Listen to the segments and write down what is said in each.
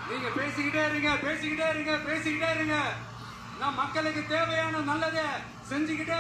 நீங்க பேசிக்கிட்டே இருங்க. நான் மக்களுக்கு தேவையான நல்லதை செஞ்சுக்கிட்டே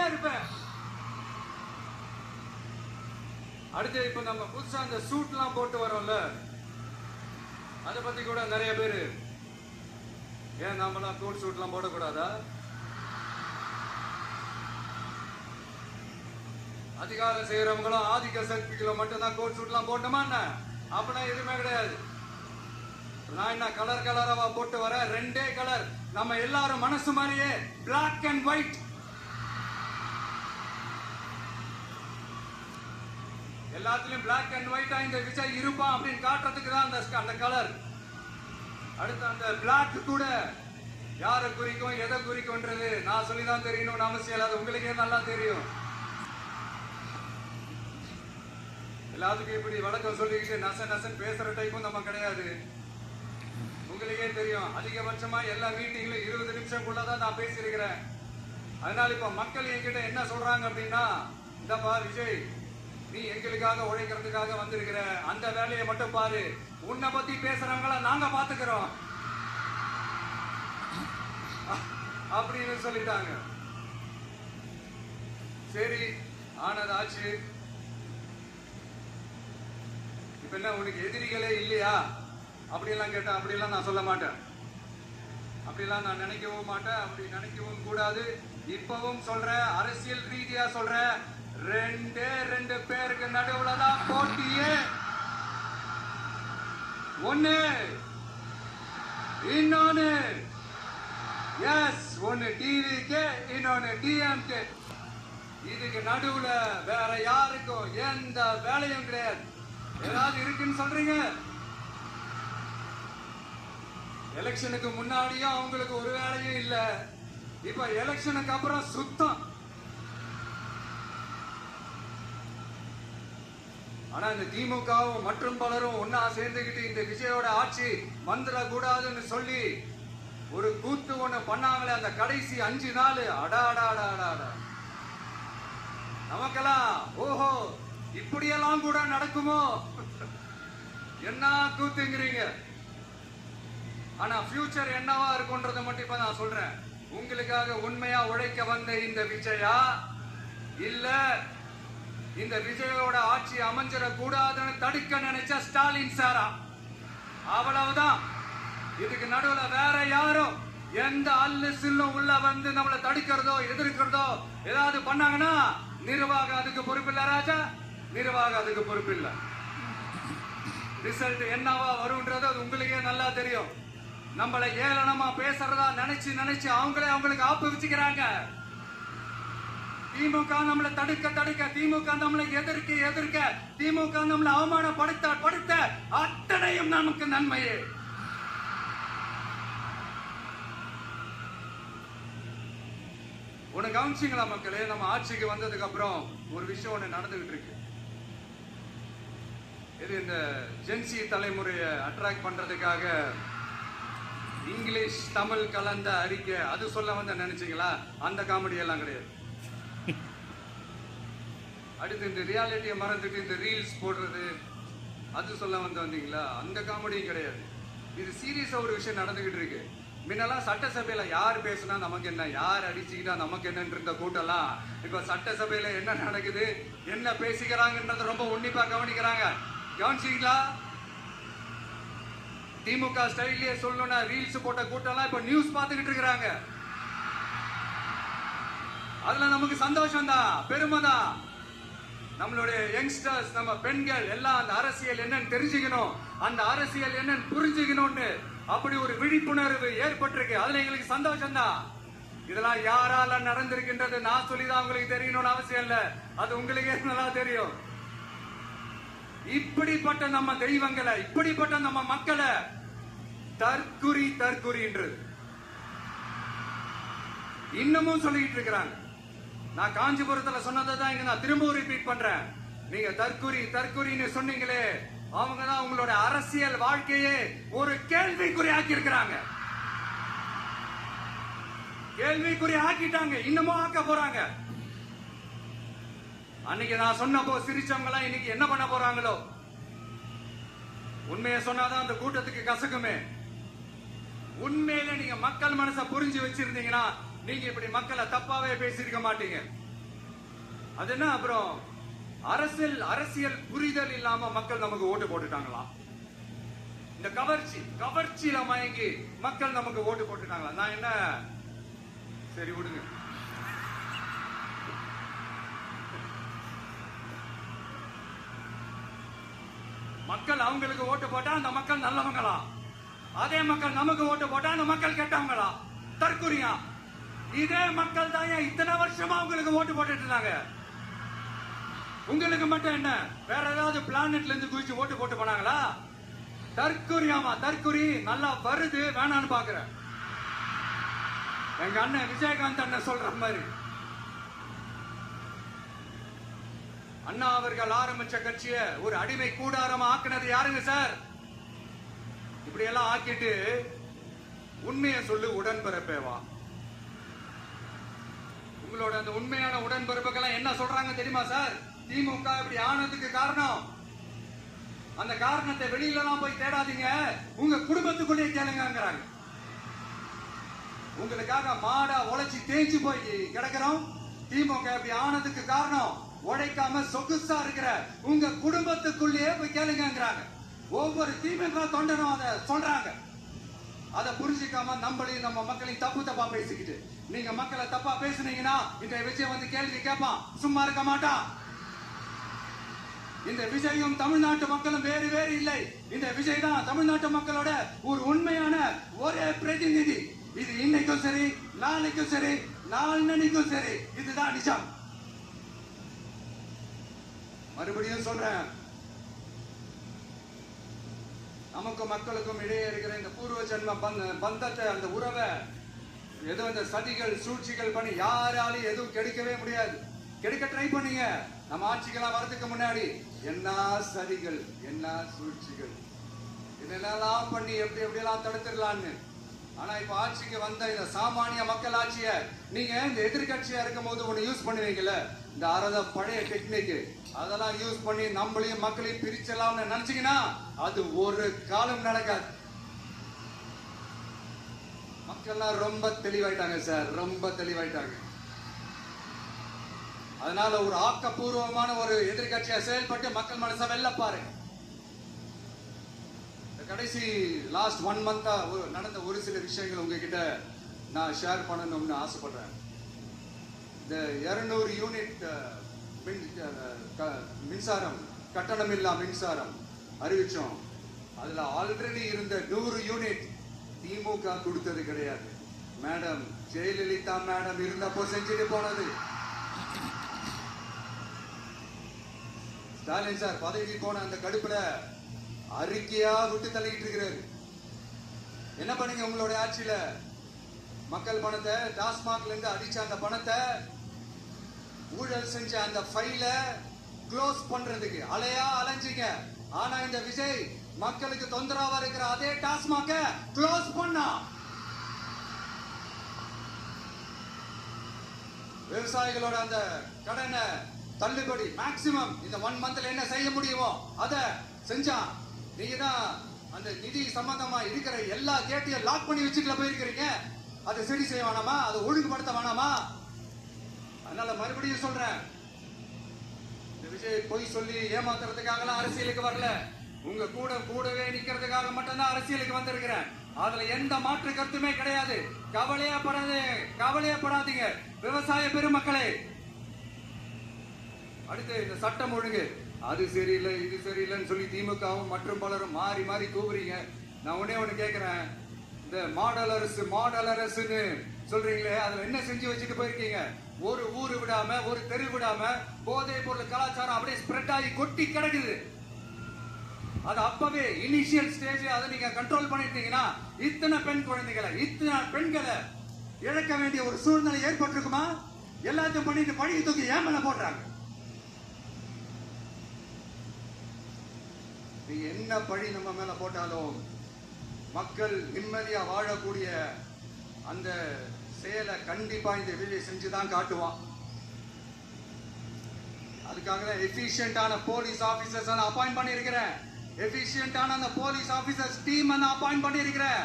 இருப்பேன். அடுத்து இப்ப நம்ம புதுசா அந்த சூட் எல்லாம் போட்டு வரோம்ல, அதை பத்தி கூட நிறைய பேரு ஏன் நாமெல்லாம் கோட் சூட் எல்லாம் போடக்கூடாதா? அதிகாரம் செய்யறவங்களும் ஆதிக்க சக்திகளும் மட்டும்தான் கோட் சூட் எல்லாம் போட்டோமா என்ன? அப்படின்னா எதுவுமே கிடையாது. நான் என்ன கலர் கலராவா போட்டு வர? ரெண்டே கலர், நம்ம எல்லாரும் மனசு மாதிரியே பிளாக் அண்ட் ஒயிட். எல்லாத்துலயும் பிளாக் அண்ட் ஒயிட்டா இந்த விஜய் இருப்பான் அப்படின்னு காட்டுறதுக்கு தான் அந்த கலர். அடுத்து அந்த பிளாக் கூட யாரை குறிக்கும் எதை குறிக்கும்ன்றது நான் சொல்லிதான் தெரியணும்னு அவசியம் இல்லை, அது உங்களுக்கே நல்லா தெரியும். எல்லாத்துக்கும் இப்படி வழக்கம் சொல்லிக்கிட்டு நசன் பேசுற டைப்பும் நம்ம கிடையாது. உங்களுக்கே தெரியும், அதிகபட்சமா எல்லா மீட்டிங்ல 20 நிமிஷம்குள்ளதான் நான் பேசியிருக்கிறேன். அதனால இப்ப மக்கள் என்கிட்ட என்ன சொல்றாங்க அப்படின்னா, இந்தப்பா விஜய், நீ எங்களுக்காக உழைக்கிறதுக்காக வந்திருக்கிற, அந்த வேலையை மட்டும் பாரு, உன்னை பத்தி பேசுறவங்கள நாங்க பாத்துக்கிறோம் அப்படின்னு சொல்லிட்டாங்க. சரி, ஆனது ஆச்சு. இப்ப என்ன உனக்கு எதிரிகளே இல்லையா அப்படியெல்லாம் கேட்டா, அப்படியெல்லாம் நான் சொல்ல மாட்டேன். அப்படிலாம் நான் நினைக்கவும் மாட்டேன், அப்படி நினைக்கவும் கூடாது. இப்பவும் சொல்றேன், அரசியல் ரீதியா சொல்றேன், ரெண்டு பேருக்கு நடுவுல தான் போட்டியே. ஒண்ணு இன்னொன்னு எஸ், ஒன்னு டிவிக்கு, இன்னொன்னு டிஎம்கே. இதுக்கு நடுவுல வேற யாருக்கும் எந்த வேலையும் கிடையாது. ஏதாவது இருக்குன்னு சொல்றீங்க? எலெக்ஷனுக்கு முன்னாடியும் அவங்களுக்கு ஒரு வேலையும் இல்ல, இப்ப எலெக்ஷனுக்கு அப்புறம் சுத்தம். ஆனா இந்த திமுகவும் மற்றும் பலரும் ஒன்னா சேர்ந்துகிட்டு இந்த விஜயோட ஆட்சி வந்துடக்கூடாதுன்னு சொல்லி ஒரு கூத்து ஒண்ணு பண்ணாங்களே, அந்த கடைசி 5 நாள், அடாடாடாடா, நமக்கெல்லாம் ஓஹோ இப்படியெல்லாம் கூட நடக்குமோ என்ன கூத்துங்கிறீங்க. ஆனா ஃபியூச்சர் என்னவா இருக்கும்ன்றத மட்டும் இப்ப நான் சொல்றேன். உங்களுக்காக உண்மையா உழைக்க வந்த இந்த விஜயா, இல்ல இந்த விஜயோட ஆட்சி அமைஞ்சிட கூடாதுன்னு தடுக்க நினைச்ச ஸ்டாலின் சாரா? அவ்வளவுதான். இதுக்கு நடுவுல வேற யாரும் எந்த அல்லு சில்லும் உள்ள வந்து நம்மளை தடுக்கிறதோ எதிர்க்கிறதோ ஏதாவது பண்ணாங்கன்னா நிர்வாகம் அதுக்கு பொறுப்பில்லை ராஜா, நிர்வாகம் அதுக்கு பொறுப்பில்லை. ரிசல்ட் என்னவா வரும்ன்றது அது உங்களுக்கே நல்லா தெரியும். நம்மளை ஏளனமா பேசுறதா நினைச்சு அவங்களுக்கு ஆப்பு வச்சுக்கிறாங்க. திமுக நம்மளை தடுக்க, திமுக நம்மளை எதிர்க்க, திமுக நம்மளை அவமானப்படுத்த அத்தனையும் நமக்கு நன்மையே. உனக்கு கவனிச்சிங்களா மக்களே, நம்ம ஆட்சிக்கு வந்ததுக்கு அப்புறம் ஒரு விஷயம் ஒண்ணு நடந்துகிட்டு இருக்கு. இது இந்த ஜென்சி தலைமுறையை அட்ராக்ட் பண்றதுக்காக இங்கிலீஷ் தமிழ் கலந்த அறிக்கை, அது சொல்ல வந்த நினைச்சீங்களா? அந்த காமெடி எல்லாம் கிடையாது. அடுத்து இந்த ரியாலிட்டியை மறந்துட்டு இந்த ரீல்ஸ் போடுறது, அது சொல்ல வந்தீங்களா? அந்த காமெடியும் கிடையாது. இது சீரியஸா ஒரு விஷயம் நடந்துகிட்டு இருக்கு. முன்னெல்லாம் சட்டசபையில யார் பேசுனா நமக்கு என்ன, யார் அடிச்சுக்கிட்டா நமக்கு என்னன்னு இருந்த கூட்டம்லாம் இப்ப சட்டசபையில என்ன நடக்குது, என்ன பேசிக்கிறாங்கன்றத ரொம்ப உன்னிப்பா கவனிக்கிறாங்க. கவனிச்சீங்களா? திமுக ஸ்டைல்லயே சொல்லணும்னா ரீல்ஸ் போட்ட கூட்டம்லாம் இப்ப நியூஸ் பார்த்துக்கிட்டு இருக்கிறாங்க. அதுல நமக்கு சந்தோஷம் தான், பெருமை தான். நம்மளுடைய யங்ஸ்டர்ஸ், நம்ம பெண்கள் எல்லாம் அந்த அரசியல் என்னன்னு தெரிஞ்சுக்கணும், அந்த அரசியல் என்னன்னு புரிஞ்சுக்கணும்னு அப்படி ஒரு விழிப்புணர்வு ஏற்பட்டிருக்கு. அதுல எங்களுக்கு சந்தோஷம் தான். இதெல்லாம் யாரால நடந்திருக்கின்றது நான் சொல்லிதான் உங்களுக்கு தெரியணும்னு அவசியம் இல்ல, அது உங்களுக்கே நல்லா தெரியும். இப்படிப்பட்ட நம்ம தெய்வங்களை, இப்படிப்பட்ட நம்ம மக்களை தற்குறின்றது இன்னமும் சொல்லிட்டு இருக்கிறாங்க. நான் காஞ்சிபுரத்துல சொன்னதான் இங்க நான் திரும்பவும் ரிப்பீட் பண்றேன். நீங்க தற்குறின்னு சொன்னீங்களே, அவங்க தான் உங்களோட அரசியல் வாழ்க்கையே ஒரு கேள்விக்குறி ஆக்கி இருக்கிறாங்க. கேள்விக்குறி ஆக்கிட்டாங்க, இன்னமும் ஆக்க போறாங்க. அன்னைக்கு நான் சொன்னப்போ சிரிச்சவங்க எல்லாம் இன்னைக்கு என்ன பண்ண போறாங்களோ? உண்மையை சொன்னாதான் அந்த கூட்டத்துக்கு கசக்குமே. உண்மையில நீங்க மக்கள் மனசை புரிஞ்சு வச்சிருந்தீங்கன்னா நீங்க இப்படி மக்களை தப்பாவே பேசியிருக்க மாட்டீங்க. அது என்ன அப்புறம் அரசியல் புரிதல் இல்லாம மக்கள் நமக்கு ஓட்டு போட்டுட்டாங்களாம். இந்த கவர்ச்சியில மயங்கி மக்கள் நமக்கு ஓட்டு போட்டுட்டாங்களா? நான் என்ன சரி விடுங்க. மக்கள் அவங்களுக்கு ஓட்டு போட்டா அந்த மக்கள் நல்லவங்களா? அதே மக்கள் நமக்கு ஓட்டு போட்டா அந்த மக்கள் கெட்டவங்களா? தற்குறியா? இதே மக்கள் தான் இத்தனை வருஷமா உங்களுக்கு ஓட்டு போட்டுட்டு இருந்தாங்க. உங்களுக்கு மட்டும் என்ன வேற ஏதாவது பிளானட்ல இருந்து குதிச்சு ஓட்டு போட்டு போனாங்களா? தற்குறியாமா? தற்குறி நல்லா வருது வேணான்னு பாக்குறேன். எங்க அண்ணன் விஜயகாந்த் அண்ணன் சொல்ற மாதிரி அண்ணா அவர்கள் ஆரம்பிச்ச கட்சிய ஒரு அடிமை கூடாரமா ஆக்குனது யாருங்க சார்? இப்படி எல்லாம் ஆக்கிட்டு உண்மையை சொல்லு உடன்பிறப்பேவா. உங்களோட அந்த உண்மையான உடன்பிறப்புகள் என்ன சொல்றாங்க தெரியுமா சார்? திமுக இப்படி ஆனதுக்கு காரணம், அந்த காரணத்தை வெளியில எல்லாம் போய் தேடாதீங்க, உங்க குடும்பத்துக்குள்ளே கேளுங்கிறாங்க. உங்களுக்காக மாடா உழைச்சி தேய்ச்சி போய் கிடக்கிறோம். திமுக இப்படி ஆனதுக்கு காரணம் உழைக்காம சொகுசா இருக்கிற உங்க குடும்பத்துக்குள்ளேயே போய் கேளுங்கிறாங்க. ஒவ்வொரு திமுக தொண்டனும் அதை சொல்றாங்க. அதை புரிஞ்சிக்காம நம்மளையும் நம்ம மக்களையும் தப்பா பேசிக்கிட்டு நீங்க மக்களை தப்பா பேசுனீங்கன்னா இந்த விஜய் வந்து கேள்வி கேட்பான், சும்மா இருக்க மாட்டான். இந்த விஜயும் தமிழ்நாட்டு மக்களும் வேறு வேறு இல்லை. இந்த விஜய் தான் தமிழ்நாட்டு மக்களோட ஒரு உண்மையான ஒரே பிரதிநிதி. இது இன்னைக்கும் சரி, நாளைக்கும் சரி, நாளைக்கும் சரி, இதுதான் நிஜம். மறுபடியும் சொல்றேன், நமக்கும் மக்களுக்கும் இடையே இருக்கிற இந்த பூர்வ ஜென்ம பந்தத்தை, அந்த உறவை ஏதோ இந்த சதிகள் சூழ்ச்சிகள் பண்ணி யாராலையும் எதுவும் கெடுக்கவே முடியாது. கெடுக்க ட்ரை பண்ணீங்க. நம்ம ஆட்சிக்கெல்லாம் வரதுக்கு முன்னாடி என்ன சதிகள், என்ன சூழ்ச்சிகள், இதெல்லாம் பண்ணி எப்படி எப்படியெல்லாம் தடுத்துடலான்னு. ஆனா இப்ப ஆட்சிக்கு வந்த இந்த சாமானிய மக்கள் ஆட்சிய நீங்க இந்த எதிர்கட்சியா இருக்கும் போது ஒண்ணு யூஸ் பண்ணுவீங்கல்ல, இந்த பழைய டெக்னிக், அதெல்லாம் யூஸ் பண்ணி நம்மளையும் மக்களையும் பிரிச்சலாம்னு நினைச்சீங்கன்னா அது ஒரு காலம் நடக்காது. மக்கள்லாம் ரொம்ப தெளிவாயிட்டாங்க சார், ரொம்ப தெளிவாயிட்டாங்க. அதனால ஒரு ஆக்கப்பூர்வமான ஒரு எதிர்கட்சியா செயல்பட்டு மக்கள் மனசை வெல்ல பாருங்க. கடைசி லாஸ்ட் 1 மந்தா நடந்த ஒரு சில விஷயங்கள் உங்ககிட்ட நான் ஷேர் பண்ணணும்னு ஆசைப்படுறேன். இந்த 200 யூனிட் மின்சாரம், கட்டணமில்லா மின்சாரம் அறிவிச்சோம். அதுல ஆல்ரெடி இருந்த 100 யூனிட் திமுக கொடுத்தது கிடையாது. மேடம் ஜெயலலிதா மேடம் இருந்தப்போ செஞ்சுட்டு போனது. ஸ்டாலின் சார் பதவி போன அந்த கடுப்புல அறிக்கையா விட்டு தள்ளிட்டு இருக்கிறாரு. என்ன பண்ணீங்க உங்களுடைய ஆட்சியில? மக்கள் பணத்தை, டாஸ்மாக்ல இருந்து அடிச்ச அந்த பணத்தை, ஊழல் செஞ்ச அந்த ஃபைல க்ளோஸ் பண்றதுக்கு அலையா அலைஞ்சிங்க. ஆனா இந்த விஜய் மக்களுக்கு தொந்தரவா இருக்கிற அதே டாஸ்மாக க்ளோஸ் பண்ணா. விவசாயிகளோட அந்த கடனை தள்ளுபடி மேக்சிமம் இந்த 1 மந்த்ல என்ன செய்ய முடியுமோ அத செஞ்சா. நீங்க தான் அந்த நிதி சம்பந்தமா இருக்கிற எல்லா கேட்டையும் லாக் பண்ணி வச்சுட்டு போயிருக்கிறீங்க. அதை சரி செய்ய வேணாமா? அதை ஒழுங்குபடுத்த வேணாமா? அதனால மறுபடியும் சொல்றேன், இந்த விஜய் பொய் சொல்லி ஏமாத்துறதுக்காக அரசியலுக்கு வரல. உங்க கூடவே நிக்கிறதுக்காக மட்டும்தான் அரசியலுக்கு வந்திருக்கிறேன். அதுல எந்த மாற்று கருத்துமே கிடையாது. கவலையப்படாதீங்க விவசாய பெருமக்களே. அடுத்து இந்த சட்டம் ஒழுங்கு, அது சரியில்லை இது சரியில்லைன்னு சொல்லி திமுகவும் மற்றும் பலரும் மாறி மாறி கூவுறீங்க. நான் ஒண்ணு கேட்கிறேன், இந்த மாடல் அரசுன்னு சொல்றீங்களே, அதுல என்ன செஞ்சு வச்சுட்டு போயிருக்கீங்க? ஒரு ஊரு விடாம, ஒரு தெரு விடாம போதை பொருள் கலாச்சாரம் அப்படியே ஸ்ப்ரெட் ஆகி கொட்டி கிடக்குது. அது அப்பவே இனிஷியல் ஸ்டேஜ் அதை நீங்க கண்ட்ரோல் பண்ணிட்டீங்கன்னா இத்தனை பெண்களை இழக்க வேண்டிய ஒரு சூழ்நிலை ஏற்பட்டிருக்குமா? எல்லாத்தையும் பண்ணிட்டு பழியை தூக்கி ஏன் மேல போடுறாங்க. நீங்க என்ன பழி நம்ம மேல போட்டாலும் மக்கள் நிம்மதியா வாழக்கூடிய அந்த செயலை கண்டிப்பா இந்த விஜய் செஞ்சுதான் காட்டுவான். அதுக்காக தான் எஃபிஷியன்டான போலீஸ் ஆபீசர்ஸ் அப்பாயிண்ட் பண்ணியிருக்கிறேன். எஃபிஷியன்டான அந்த போலீஸ் ஆபீசர்ஸ் டீம் நான் அப்பாயிண்ட் பண்ணியிருக்கிறேன்.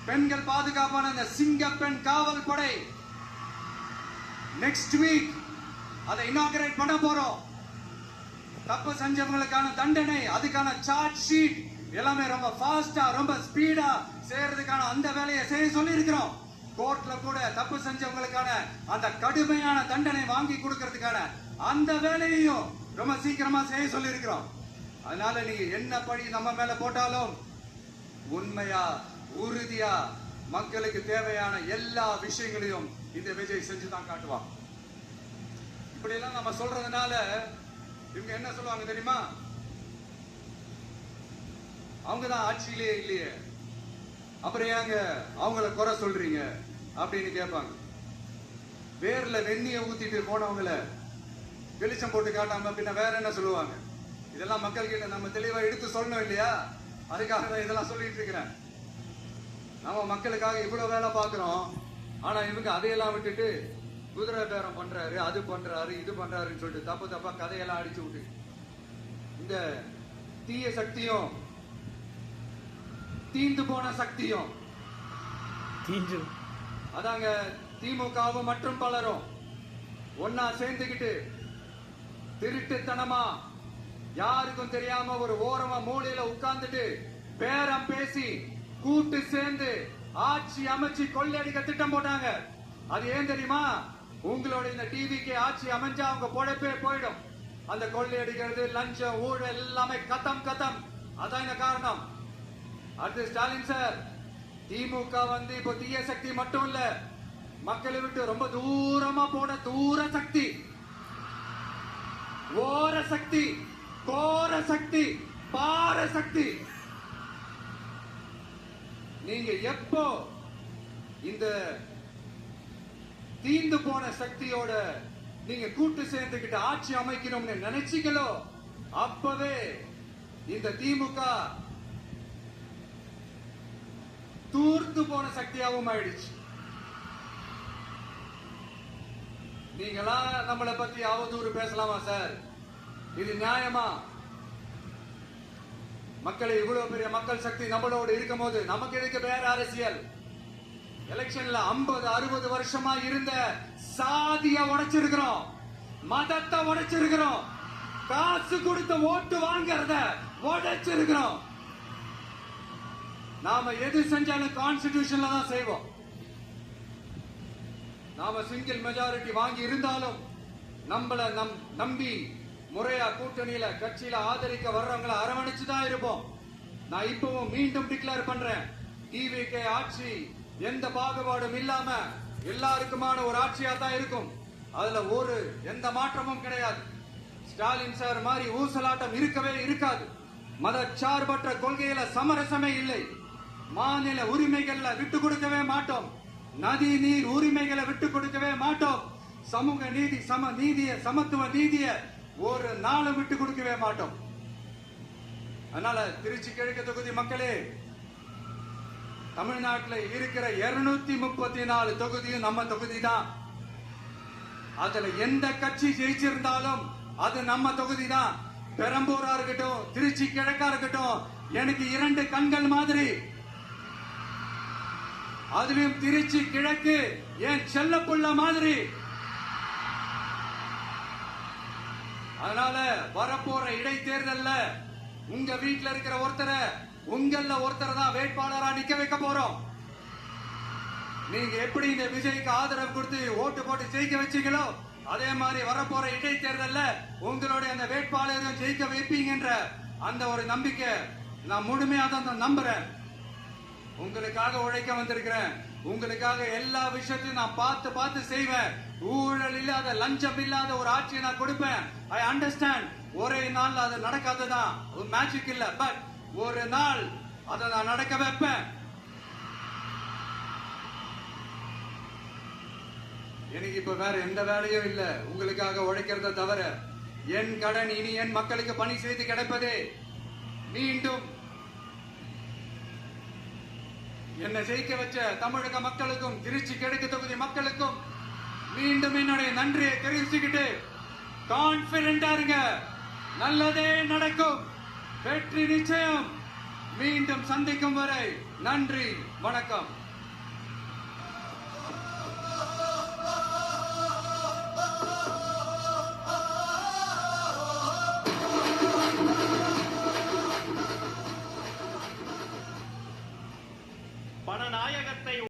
பெண்கள் பாதுகாப்பான அந்த சிங்க பெண் காவல் படை நெக்ஸ்ட் வீக் அதை இனாகரேட் பண்ண போறோம். தப்பு செஞ்சவங்களுக்கான தண்டனை, அதுக்கான சார்ஜ் ஷீட் எல்லாமே ரொம்ப ஃபாஸ்டா ரொம்ப ஸ்பீடா செய்யறதுக்கான அந்த வேலையை செய்ய சொல்லி இருக்கிறோம். கோர்ட்ல கூட தப்பு செஞ்சவங்களுக்கான அந்த கடுமையான தண்டனை வாங்கி கொடுக்கறதுக்கான அந்த வேலையையும் ரொம்ப சீக்கிரமா செய்ய சொல்லி இருக்கிறோம். அதனால நீங்க என்ன பழி நம்ம மேல போட்டாலும் உண்மையா உறுதியா மக்களுக்கு தேவையான எல்லா விஷயங்களையும் இந்த விஜய் செஞ்சுதான் காட்டுவான். இப்படி எல்லாம் நம்ம சொல்றதுனால இவங்க என்ன சொல்லுவாங்க தெரியுமா? அவங்கதான் ஆட்சியிலே இல்லையே, அப்புறம் ஏங்க அவங்கள குறை சொல்றீங்க அப்படின்னு கேட்பாங்க. வேர்ல வெந்நிய ஊத்திட்டு போனவங்கள வெளிச்சம் போட்டு காட்டாம பின்ன வேற என்ன சொல்லுவாங்க? இதெல்லாம் மக்கள் கிட்ட நம்ம தெளிவா எடுத்து சொல்லணும் இல்லையா? அதுக்காக தான் இதெல்லாம் சொல்லிட்டு இருக்கிறேன். நம்ம மக்களுக்காக இவ்வளவு வேலை பார்க்கிறோம், ஆனா இவங்க அதையெல்லாம் விட்டுட்டு குதிரை பேரம் பண்றாரு, அது பண்றாரு, இது பண்றாருன்னு சொல்லிட்டு தப்பு தப்பா கதையெல்லாம் அடிச்சு விட்டு இந்த தீய சக்தியும் தீந்து போன சக்தியும் அதாங்க திமுகவும் மற்றும் பலரும் ஒன்னா சேர்ந்துகிட்டு திருட்டுத்தனமா யாருக்கும் தெரியாம ஒரு ஓரமா மூலையில உட்கார்ந்துட்டு பேரம் பேசி கூட்டு சேர்ந்து ஆட்சி அமைச்சு கொள்ளையடிக்க திட்டம் போட்டாங்க. அது ஏன் தெரியுமா? உங்களோட இந்த டிவிக்கு ஆட்சி அமைஞ்சா அவங்க பொழைப்பே போயிடும். அந்த கொள்ளையடிக்கிறது, லஞ்சம், ஊழல் எல்லாமே கதம் கதம். அதான் இந்த காரணம். அடுத்து ஸ்டாலின் சார், திமுக இப்போ தீய சக்தி மட்டும் இல்ல, மக்களை விட்டு ரொம்ப தூரமா போன தூர சக்தி, ஓர சக்தி, கோர சக்தி, பார சக்தி. நீங்க எப்போ இந்த தீந்து போன சக்தியோட நீங்க கூட்டு சேர்ந்துகிட்டு ஆட்சி அமைக்கணும்னு நினைச்சீங்களோ அப்பவே இந்த திமுக தூர்த்து போன சக்தியாகவும் ஆயிடுச்சு. நீங்களா நம்மளை பத்தி அவதூறு பேசலாமா சார்? இது நியாயமா? மக்களை இவ்வளவு பெரிய மக்கள் சக்தி நம்மளோடு இருக்கும் போது நமக்கு எதுக்கு வேற அரசியல்? எலெக்ஷன்ல 50-60 வருஷமா இருந்த சாதிய உடைச்சிருக்கிறோம், மதத்தை உடைச்சிருக்கிறோம், காசு கொடுத்த ஓட்டு வாங்கறத உடைச்சிருக்கிறோம். நாம எது செஞ்சாலும் கான்ஸ்டிடியூஷன்ல தான் செய்வோம். நாம சிங்கிள் மெஜாரிட்டி வாங்கி இருந்தாலும் நம்மள நம்பி முறையா கூட்டணியில கட்சியில ஆதரிக்க வர்றவங்களை அரவணைச்சுதான் இருப்போம். நான் இப்பவும் மீண்டும் டிக்ளேர் பண்றேன், டிவிகே ஆட்சி எந்த பாகுபாடும் இல்லாம எல்லாருக்குமான ஒரு ஆட்சியா தான் இருக்கும். அதுல ஒரு எந்த மாற்றமும் கிடையாது. ஸ்டாலின் சார் மாதிரி ஊசலாட்டம் இருக்கவே இருக்காது. மதச்சார்பற்ற கொள்கையில சமரசமே இல்லை. மாநில உரிமைகள்ல விட்டு கொடுக்கவே மாட்டோம். நதி நீர் உரிமைகளை விட்டு கொடுக்கவே மாட்டோம். சமூக நீதி, சம நீதிய, சமத்துவ நீதிய ஒரு நாளும் விட்டு கொடுக்கவே மாட்டோம். அதனால திருச்சி கிழக்கு தொகுதி மக்களே, தமிழ்நாட்டில் இருக்கிற 234 தொகுதியும் நம்ம தொகுதி தான். அதுல எந்த கட்சி ஜெயிச்சிருந்தாலும் அது நம்ம தொகுதி தான். பெரம்பூரா இருக்கட்டும், திருச்சி கிழக்கா இருக்கட்டும், எனக்கு 2 கண்கள் மாதிரி. அதுலயும் திருச்சி கிழக்கு என் செல்லப்புள்ள மாதிரி. அதனால வரப்போற இடைத்தேர்தல்ல உங்க வீட்டுல இருக்கிற ஒருத்தரை, உங்கள ஒருத்தர் தான் வேட்பாளரா நிக்க வைக்க போறோம். நீங்க எப்படி இந்த விஜய்க்கு ஆதரவு கொடுத்து ஓட்டு போட்டு ஜெயிக்க வச்சீங்களோ அதே மாதிரி வரப்போற இடைத்தேர்தல்ல உங்களுடைய அந்த வேட்பாளரையும் ஜெயிக்க வைப்பீங்கன்ற அந்த ஒரு நம்பிக்கை நான் முழுமையா தான் நம்புறேன். உங்களுக்காக உழைக்க வந்திருக்கிறேன். உங்களுக்காக எல்லா விஷயத்தையும் நான் பார்த்து பார்த்து செய்வேன். ஊழல் இல்லாத, லஞ்சம் இல்லாத ஒரு ஆட்சியை நான் கொடுப்பேன். I understand. ஒரே நாள் அது நடக்காததான், ஒரு மேஜிக் இல்ல, பட் ஒரு நாள் அதை நான் நடக்க வைப்பேன். எனக்கு இப்ப வேற எந்த வேலையும் இல்ல உங்களுக்காக உழைக்கிறத தவிர. என் கடன் இனி என் மக்களுக்கு பணி செய்து கிடைப்பதே. மீண்டும் என்னை ஜெயிக்க வச்ச தமிழக மக்களுக்கும் திருச்சி கிழக்கு தொகுதி மக்களுக்கும் மீண்டும் என்னுடைய நன்றியை தெரிவிச்சுக்கிட்டு கான்பிடண்டா இருங்க, நல்லதே நடக்கும். வெற்றி நிச்சயம். மீண்டும் சந்திக்கும் வரை நன்றி, வணக்கம்.